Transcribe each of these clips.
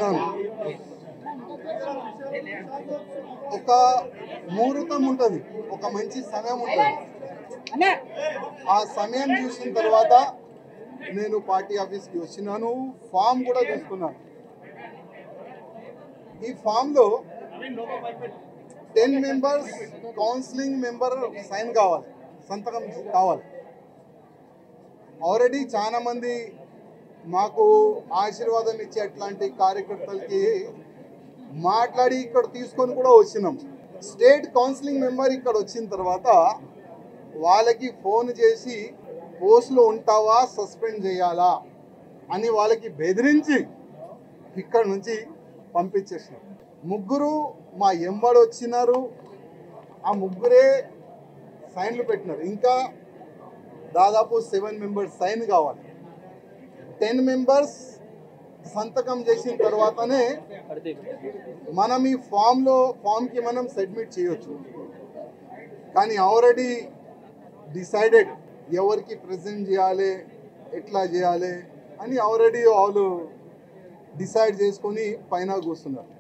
చెప్తున్నాను, ఒక ముహూర్తం ఉంటుంది, ఒక మంచి సమయం ఉంటుంది. ఆ సమయం చూసిన తర్వాత నేను పార్టీ ఆఫీస్కి వచ్చినాను, ఫామ్ కూడా తీసుకున్నాను. ఈ ఫామ్లో 10 మెంబర్స్ కౌన్సిలింగ్ మెంబర్ సైన్ కావాలి, సంతకం కావాలి. ఆల్రెడీ చాలా మంది మాకు ఆశీర్వాదం ఇచ్చే అట్లాంటి కార్యకర్తలకి మాట్లాడి ఇక్కడ తీసుకొని కూడా వచ్చినాం. స్టేట్ కౌన్సిలింగ్ మెంబర్ ఇక్కడ వచ్చిన తర్వాత వాళ్ళకి ఫోన్ చేసి పోస్టులో ఉంటావా, సస్పెండ్ చేయాలా అని వాళ్ళకి బెదిరించి ఇక్కడ నుంచి పంపించేసినాం. ముగ్గురు మా ఎంబడి వచ్చినారు, ఆ ముగ్గురే సైన్లు పెట్టినారు. ఇంకా దాదాపు 7 మెంబర్స్ సైన్ కావాలి. 10 మెంబర్స్ సంతకం చేసిన తర్వాతనే మనం ఈ ఫామ్కి మనం సబ్మిట్ చేయొచ్చు. కానీ ఆల్రెడీ డిసైడెడ్ ఎవరికి ప్రజెంట్ చేయాలి, ఎట్లా చేయాలి అని ఆల్రెడీ వాళ్ళు డిసైడ్ చేసుకొని పైన కూర్చున్నారు.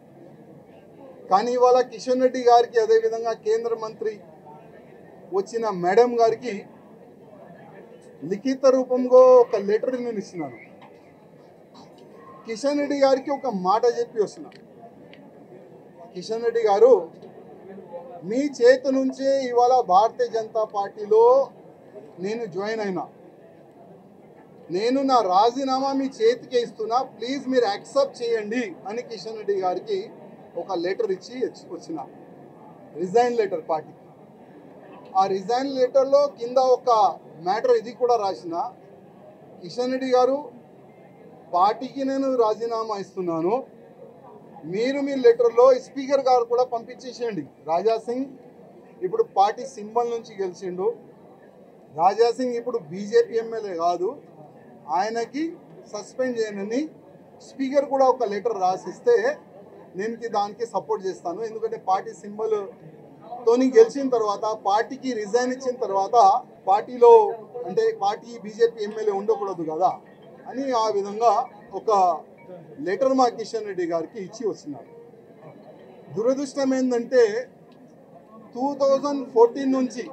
కానీ ఇవాళ కిషన్ రెడ్డి గారికి, అదేవిధంగా కేంద్ర మంత్రి వచ్చిన మేడం గారికి లిఖిత రూపంలో ఒక లెటర్ నేను ఇస్తున్నాను. కిషన్ రెడ్డి గారికి ఒక మాట చెప్పి వస్తున్నాను, కిషన్ రెడ్డి గారు, మీ చేతి నుంచే ఇవాళ భారతీయ జనతా పార్టీలో నేను జాయిన్ అయినా, నేను నా రాజీనామా మీ చేతికే ఇస్తున్నా, ప్లీజ్ మీరు యాక్సెప్ట్ చేయండి అని కిషన్ రెడ్డి గారికి ఒక లెటర్ ఇచ్చి వచ్చిన, రిజైన్ లెటర్ పార్టీకి. ఆ రిజైన్ లెటర్లో కింద ఒక మ్యాటర్ ఇది కూడా రాసిన, కిషన్ రెడ్డి గారు, పార్టీకి నేను రాజీనామా ఇస్తున్నాను, మీరు మీ లెటర్లో స్పీకర్ గారు కూడా పంపించేసేయండి. రాజాసింగ్ ఇప్పుడు పార్టీ సింబల్ నుంచి గెలిచిండు, రాజాసింగ్ ఇప్పుడు బీజేపీ ఎమ్మెల్యే కాదు, ఆయనకి సస్పెండ్ చేయనని స్పీకర్ కూడా ఒక లెటర్ రాసిస్తే నేను దానికి సపోర్ట్ చేస్తాను. ఎందుకంటే పార్టీ సింబల్తోని గెలిచిన తర్వాత, పార్టీకి రిజైన్ ఇచ్చిన తర్వాత పార్టీలో అంటే పార్టీ బీజేపీ ఎమ్మెల్యే ఉండకూడదు కదా అని ఆ విధంగా ఒక లెటర్ మా కిషన్ రెడ్డి గారికి ఇచ్చి వచ్చినారు. దురదృష్టం ఏంటంటే 2014 నుంచి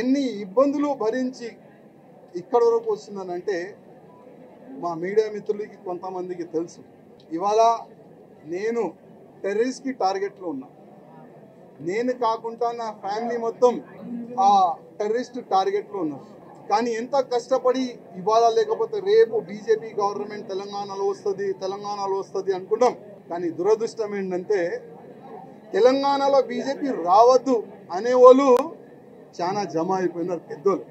ఎన్ని ఇబ్బందులు భరించి ఇక్కడ వరకు వస్తున్నానంటే మా మీడియా మిత్రులకి కొంతమందికి తెలుసు. ఇవాళ నేను టెర్రరిస్ట్కి టార్గెట్లో ఉన్నా, నేను కాకుండా నా ఫ్యామిలీ మొత్తం ఆ టెర్రరిస్ట్ టార్గెట్లో ఉన్నారు. కానీ ఎంత కష్టపడి ఇవాళ లేకపోతే రేపు బీజేపీ గవర్నమెంట్ తెలంగాణలో వస్తుంది అనుకున్నాం. కానీ దురదృష్టం ఏంటంటే తెలంగాణలో బీజేపీ రావద్దు అనేవాళ్ళు చాలా జమ అయిపోయినారు పెద్దోళ్ళు.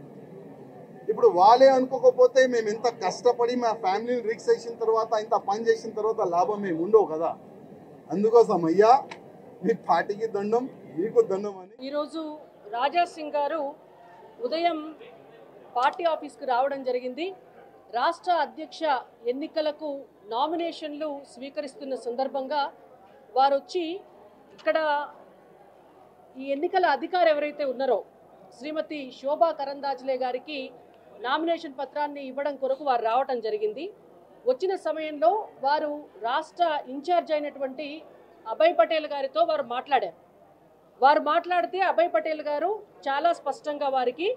ఇప్పుడు వాళ్ళే అనుకోకపోతే మేము ఎంత కష్టపడి మా ఫ్యామిలీని రిక్స్ చేసిన తర్వాత, ఇంత పని చేసిన తర్వాత లాభం మేము ఉండవు కదా. అందుకోసం అయ్యా మీ పార్టీకి దండం, మీకు దండం అని. ఈరోజు రాజా సింగ్ గారు ఉదయం పార్టీ ఆఫీస్కి రావడం జరిగింది. రాష్ట్ర అధ్యక్ష ఎన్నికలకు నామినేషన్లు స్వీకరిస్తున్న సందర్భంగా వారు వచ్చి ఇక్కడ ఈ ఎన్నికల అధికారి ఎవరైతే ఉన్నారో శ్రీమతి శోభా కరందాజ్లే గారికి నామినేషన్ పత్రాన్ని ఇవ్వడం కొరకు వారు రావడం జరిగింది. వచ్చిన సమయంలో వారు రాష్ట్ర ఇన్ఛార్జ్ అయినటువంటి అభయ్ పటేల్ గారితో వారు మాట్లాడితే అభయ్ పటేల్ గారు చాలా స్పష్టంగా వారికి,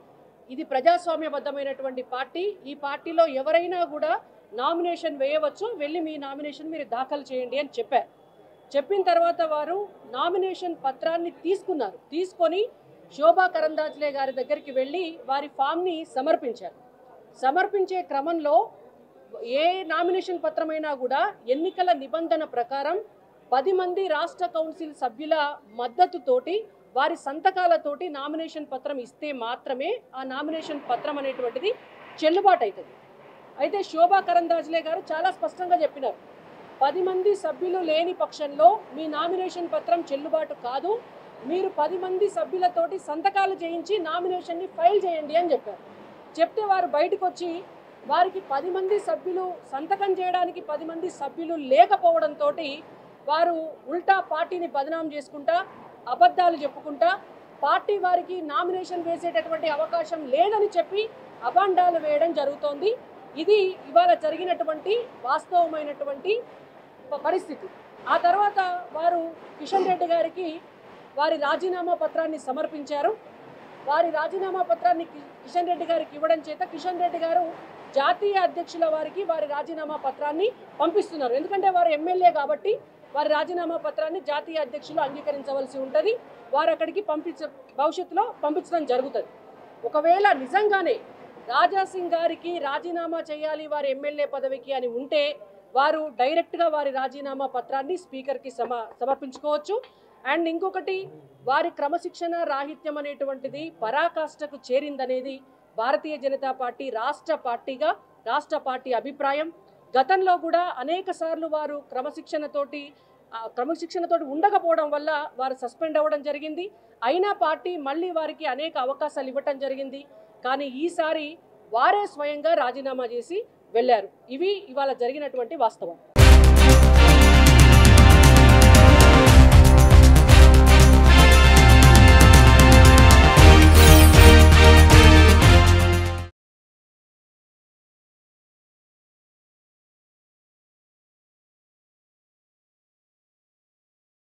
ఇది ప్రజాస్వామ్యబద్ధమైనటువంటి పార్టీ, ఈ పార్టీలో ఎవరైనా కూడా నామినేషన్ వేయవచ్చు, వెళ్ళి మీ నామినేషన్ మీరు దాఖలు చేయండి అని చెప్పారు. చెప్పిన తర్వాత వారు నామినేషన్ పత్రాన్ని తీసుకొని శోభా కరందాజ్లే గారి దగ్గరికి వెళ్ళి వారి ఫామ్ని సమర్పించారు. సమర్పించే క్రమంలో ఏ నామినేషన్ పత్రమైనా కూడా ఎన్నికల నిబంధన ప్రకారం 10 మంది రాష్ట్ర కౌన్సిల్ సభ్యుల మద్దతుతోటి వారి సంతకాలతోటి నామినేషన్ పత్రం ఇస్తే మాత్రమే ఆ నామినేషన్ పత్రం అనేటువంటిది చెల్లుబాటు అవుతుంది. అయితే శోభా కరందాజ్లే గారు చాలా స్పష్టంగా చెప్పినారు, 10 మంది సభ్యులు లేని పక్షంలో మీ నామినేషన్ పత్రం చెల్లుబాటు కాదు, మీరు 10 మంది సభ్యులతోటి సంతకాలు చేయించి నామినేషన్ని ఫైల్ చేయండి అని చెప్పారు. చెప్తే వారు బయటకు వచ్చి వారికి 10 మంది సభ్యులు సంతకం చేయడానికి 10 మంది సభ్యులు లేకపోవడంతో వారు ఉల్టా పార్టీని బదనాం చేసుకుంటా, అబద్ధాలు చెప్పుకుంటా, పార్టీ వారికి నామినేషన్ వేసేటటువంటి అవకాశం లేదని చెప్పి అభాండాలు వేయడం జరుగుతోంది. ఇది ఇవాళ జరిగినటువంటి వాస్తవమైనటువంటి పరిస్థితి. ఆ తర్వాత వారు కిషన్ రెడ్డి గారికి వారి రాజీనామా పత్రాన్ని సమర్పించారు. వారి రాజీనామా పత్రాన్ని కిషన్ రెడ్డి గారికి ఇవ్వడం చేత కిషన్ రెడ్డి గారు జాతీయ అధ్యక్షుల వారికి వారి రాజీనామా పత్రాన్ని పంపిస్తున్నారు. ఎందుకంటే వారు ఎమ్మెల్యే కాబట్టి వారి రాజీనామా పత్రాన్ని జాతీయ అధ్యక్షులు అంగీకరించవలసి ఉంటుంది. వారు అక్కడికి భవిష్యత్తులో పంపించడం జరుగుతుంది. ఒకవేళ నిజంగానే రాజాసింగ్ గారికి రాజీనామా చేయాలి వారి ఎమ్మెల్యే పదవికి అని ఉంటే వారు డైరెక్ట్గా వారి రాజీనామా పత్రాన్ని స్పీకర్కి సమర్పించుకోవచ్చు. అండ్ ఇంకొకటి, వారి క్రమశిక్షణ రాహిత్యం అనేటువంటిది పరాకాష్ఠకు చేరిందనేది భారతీయ జనతా పార్టీ రాష్ట్ర పార్టీ అభిప్రాయం. గతంలో కూడా అనేక సార్లు వారు క్రమశిక్షణతోటి ఉండకపోవడం వల్ల వారు సస్పెండ్ అవ్వడం జరిగింది. అయినా పార్టీ మళ్ళీ వారికి అనేక అవకాశాలు ఇవ్వటం జరిగింది. కానీ ఈసారి వారే స్వయంగా రాజీనామా చేసి వెళ్ళారు. ఇవి ఇవాళ జరిగినటువంటి వాస్తవం.